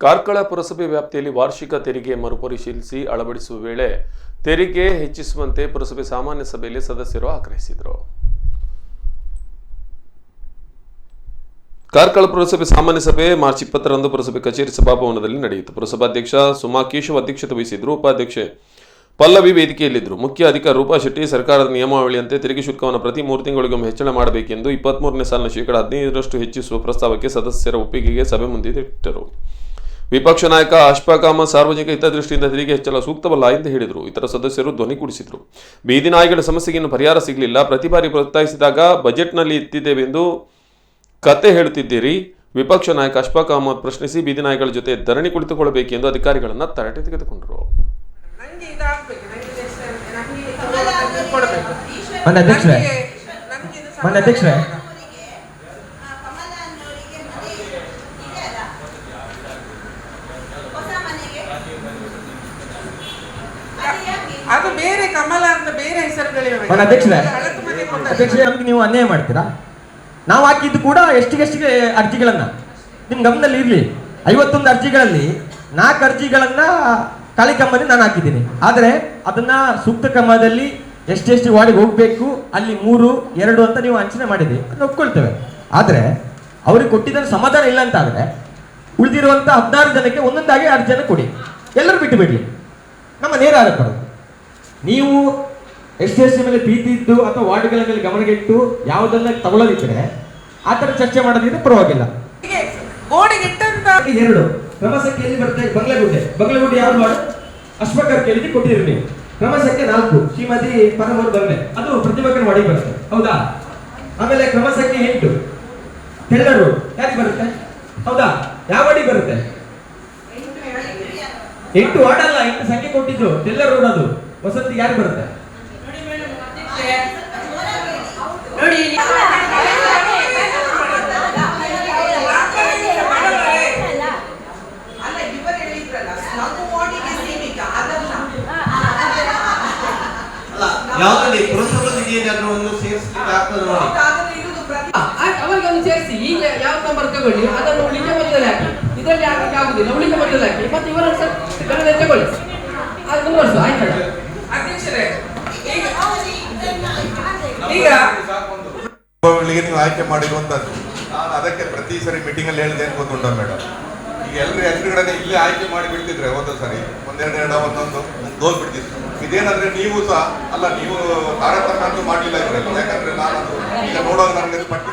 ಕಾರ್ಕಳ ಪುರಸಭೆ ವ್ಯಾಪ್ತಿಯಲ್ಲಿ ವಾರ್ಷಿಕ ತೆರಿಗೆ ಮರುಪರಿಶೀಲಿಸಿ ಅಳವಡಿಸುವ ವೇಳೆ ತೆರಿಗೆ ಹೆಚ್ಚಿಸುವಂತೆ ಪುರಸಭೆ ಸಾಮಾನ್ಯ ಸಭೆಯಲ್ಲಿ ಸದಸ್ಯರು ಆಗ್ರಹಿಸಿದರು. ಕಾರ್ಕಳ ಪುರಸಭೆ ಸಾಮಾನ್ಯ ಸಭೆ ಮಾರ್ಚ್ 20ರಂದು ಪುರಸಭೆ ಕಚೇರಿ ಸಭಾಭವನದಲ್ಲಿ ನಡೆಯಿತು. ಪುರಸಭಾಧ್ಯಕ್ಷ ಸುಮಾ ಕೇಶವ್ ಅಧ್ಯಕ್ಷತೆ ವಹಿಸಿದ್ರು. ಉಪಾಧ್ಯಕ್ಷೆ ಪಲ್ಲವಿ ವೇದಿಕೆಯಲ್ಲಿದ್ದರು. ಮುಖ್ಯ ಅಧಿಕಾರಿ ರೂಪಾ ಶೆಟ್ಟಿ ಸರ್ಕಾರದ ನಿಯಮಾವಳಿಯಂತೆ ತೆರಿಗೆ ಶುಲ್ಕವನ್ನು ಪ್ರತಿ 3 ತಿಂಗಳಿಗೊಮ್ಮೆ ಹೆಚ್ಚಳ ಮಾಡಬೇಕೆಂದು 23ನೇ ಸಾಲಿನ ಶೇಕಡಾ 15ರಷ್ಟು ಹೆಚ್ಚಿಸುವ ಪ್ರಸ್ತಾವಕ್ಕೆ ಸದಸ್ಯರ ಒಪ್ಪಿಗೆಗೆ ಸಭೆ ಮುಂದಿಟ್ಟರು. ವಿಪಕ್ಷ ನಾಯಕ ಅಶ್ಫಾಕ್ ಅಹಮದ್ ಸಾರ್ವಜನಿಕ ಹಿತದೃಷ್ಟಿಯಿಂದ ತೆರಿಗೆ ಹೆಚ್ಚಳ ಸೂಕ್ತವಲ್ಲ ಎಂದು ಹೇಳಿದರು. ಇತರ ಸದಸ್ಯರು ಧ್ವನಿಗೂಡಿಸಿದರು. ಬೀದಿ ನಾಯಿಗಳ ಸಮಸ್ಯೆಗೆ ಇನ್ನೂ ಪರಿಹಾರ ಸಿಗಲಿಲ್ಲ. ಪ್ರತಿ ಬಾರಿ ಒತ್ತಾಯಿಸಿದಾಗ ಬಜೆಟ್ನಲ್ಲಿ ಇತ್ತಿದ್ದೇವೆಂದು ಕತೆ ಹೇಳುತ್ತಿದ್ದೀರಿ. ವಿಪಕ್ಷ ನಾಯಕ ಅಶ್ಫಾಕ್ ಅಹಮದ್ ಪ್ರಶ್ನಿಸಿ ಬೀದಿ ನಾಯಿಗಳ ಜೊತೆ ಧರಣಿ ಕುಳಿತುಕೊಳ್ಳಬೇಕೆಂದು ಅಧಿಕಾರಿಗಳನ್ನು ತರಾಟೆ ತೆಗೆದುಕೊಂಡರು. ಅದು ಬೇರೆ ಕಮಲ ಅಂತ ಬೇರೆ ಹೆಸರುಗಳಿವೆ. ಅಧ್ಯಕ್ಷರೇ ನಮ್ಗೆ ನೀವು ಅನ್ಯಾಯ ಮಾಡ್ತೀರಾ? ನಾವು ಹಾಕಿದ್ದು ಕೂಡ ಎಷ್ಟಿಗೆ ಅರ್ಜಿಗಳನ್ನ ನಿಮ್ ಗಮನದಲ್ಲಿ ಇರ್ಲಿ. 51 ಅರ್ಜಿಗಳಲ್ಲಿ 4 ಅರ್ಜಿಗಳನ್ನ ಖಾಲಿ ಕಮ್ಮಲ್ಲಿ ನಾನು ಹಾಕಿದ್ದೀನಿ. ಆದರೆ ಅದನ್ನ ಸೂಕ್ತ ಕ್ರಮದಲ್ಲಿ ಎಷ್ಟೆಷ್ಟು ವಾರ್ಡಿಗೆ ಹೋಗ್ಬೇಕು ಅಲ್ಲಿ 3, 2 ಅಂತ ನೀವು ಅಂಚನೆ ಮಾಡಿದ್ರಿ, ಅದನ್ನ ಒಪ್ಕೊಳ್ತೇವೆ. ಆದರೆ ಅವ್ರಿಗೆ ಕೊಟ್ಟಿದ್ದ ಸಮಾಧಾನ ಇಲ್ಲ ಅಂತ ಆದ್ರೆ ಉಳಿದಿರುವಂತ 16 ಜನಕ್ಕೆ ಒಂದೊಂದಾಗಿ ಅರ್ಜಿಯನ್ನು ಕೊಡಿ, ಎಲ್ಲರೂ ಬಿಟ್ಟು ಬಿಡ್ಲಿ. ನಮ್ಮ ನೇರ ಆರೋಪ ನೀವು ಎಸ್ ಮೇಲೆ ಪ್ರೀತಿ ಇದ್ದು ಅಥವಾ ವಾರ್ಡ್ಗಳ ಮೇಲೆ ಗಮನಗಿಟ್ಟು ಯಾವುದನ್ನ ತಗೊಳ್ಳೋದಿದ್ರೆ ಆ ತರ ಚರ್ಚೆ ಮಾಡೋದಿದ್ರೆ ಪರವಾಗಿಲ್ಲ. 2 ಕ್ರಮ ಸಂಖ್ಯೆ ಎಲ್ಲಿ ಬರುತ್ತೆ? ಬಂಗ್ಲೆಗುಡ್ಡೆ ಯಾವ್ದು ವಾರ್ಡ್? ಅಶ್ಫಾಕ್ ಕೇಳಿದ್ರೆ ಕೊಟ್ಟಿರಿ ನೀವು. ಕ್ರಮ ಸಂಖ್ಯೆ 4 ಶ್ರೀಮತಿ ಪರಮೂರ್ ಬಂಗ್ಲೆ, ಅದು ಪ್ರತಿಭಟನೆ ವಾರ್ಡಿಗೆ ಬರುತ್ತೆ, ಹೌದಾ? ಆಮೇಲೆ ಕ್ರಮ ಸಂಖ್ಯೆ 8 ತೆಳ್ಳರು ಯಾರಿಗೆ ಬರುತ್ತೆ, ಹೌದಾ? ಯಾವ ವಾರ್ಡಿಗೆ ಬರುತ್ತೆ? 8 ವಾರ್ಡ್ ಅಲ್ಲ, 8 ಸಂಖ್ಯೆ ಕೊಟ್ಟಿದ್ದು ತೆಲ್ಲ ರೋಡ್, ಅದು ವಸತಿ ಯಾರು ಬರುತ್ತೆ? ನೋಡಿ ಯಾವುದೇ ಪುರಸಭಾ ನಿಧಿಯನ್ನು ಒಂದು ಸೇರಿಸಲಿಕ್ಕೆ ಆಗ್ತದೆ ನೋಡಿ, ಅವರಿಗೊಂದು ಸೇರಿಸಿ ಈಗ ಯಾವ ನಂಬರ್ ತಗೊಳ್ಳಿ ಅದನ್ನು ಉಳಿಕೆ ಮೊದಲೇ ಹಾಕಿ, ಇದರಲ್ಲಿ ಹಾಕಕ್ಕೆ ಆಗುದಿಲ್ಲ, ಉಳಿಕೆ ಮೊದಲೇ ಹಾಕಿ ಮತ್ತೆ ಇವರನ್ನು ತಗೊಳ್ಳಿ, ಅದು ಮುಂದುವರ್ಸು. ಆಯ್ತಲ್ಲ ಅಧ್ಯಕ್ಷರೇ? ಈಗ ನೀವು ಆಯ್ಕೆ ಮಾಡಿರುವಂತದ್ದು ನಾನು ಅದಕ್ಕೆ ಪ್ರತಿ ಸರಿ ಮೀಟಿಂಗ್ ಅಲ್ಲಿ ಹೇಳಿದೆ ಅಂತ ಗೊತ್ತುಂಟ ಮೇಡಮ್. ಈಗ ಎಲ್ಲರೂ ಎದುರುಗಡೆ ಇಲ್ಲಿ ಆಯ್ಕೆ ಮಾಡಿ ಬಿಡ್ತಿದ್ರೆ ಹೋದ ಸರಿ ಒಂದೊಂದು ಹೋಗ್ಬಿಡ್ತಿದ್ರು. ಇದೇನಂದ್ರೆ ನೀವು ಸಹ ಅಲ್ಲ, ನೀವು ತಾರತಮ್ಯ ಅಂತೂ ಮಾಡಲಿಲ್ಲ ಇದ್ರಲ್ಲಿ. ಯಾಕಂದ್ರೆ ನಾನು ಈಗ ನೋಡುವಾಗ ನನಗೆ ಪಟ್ಟಿ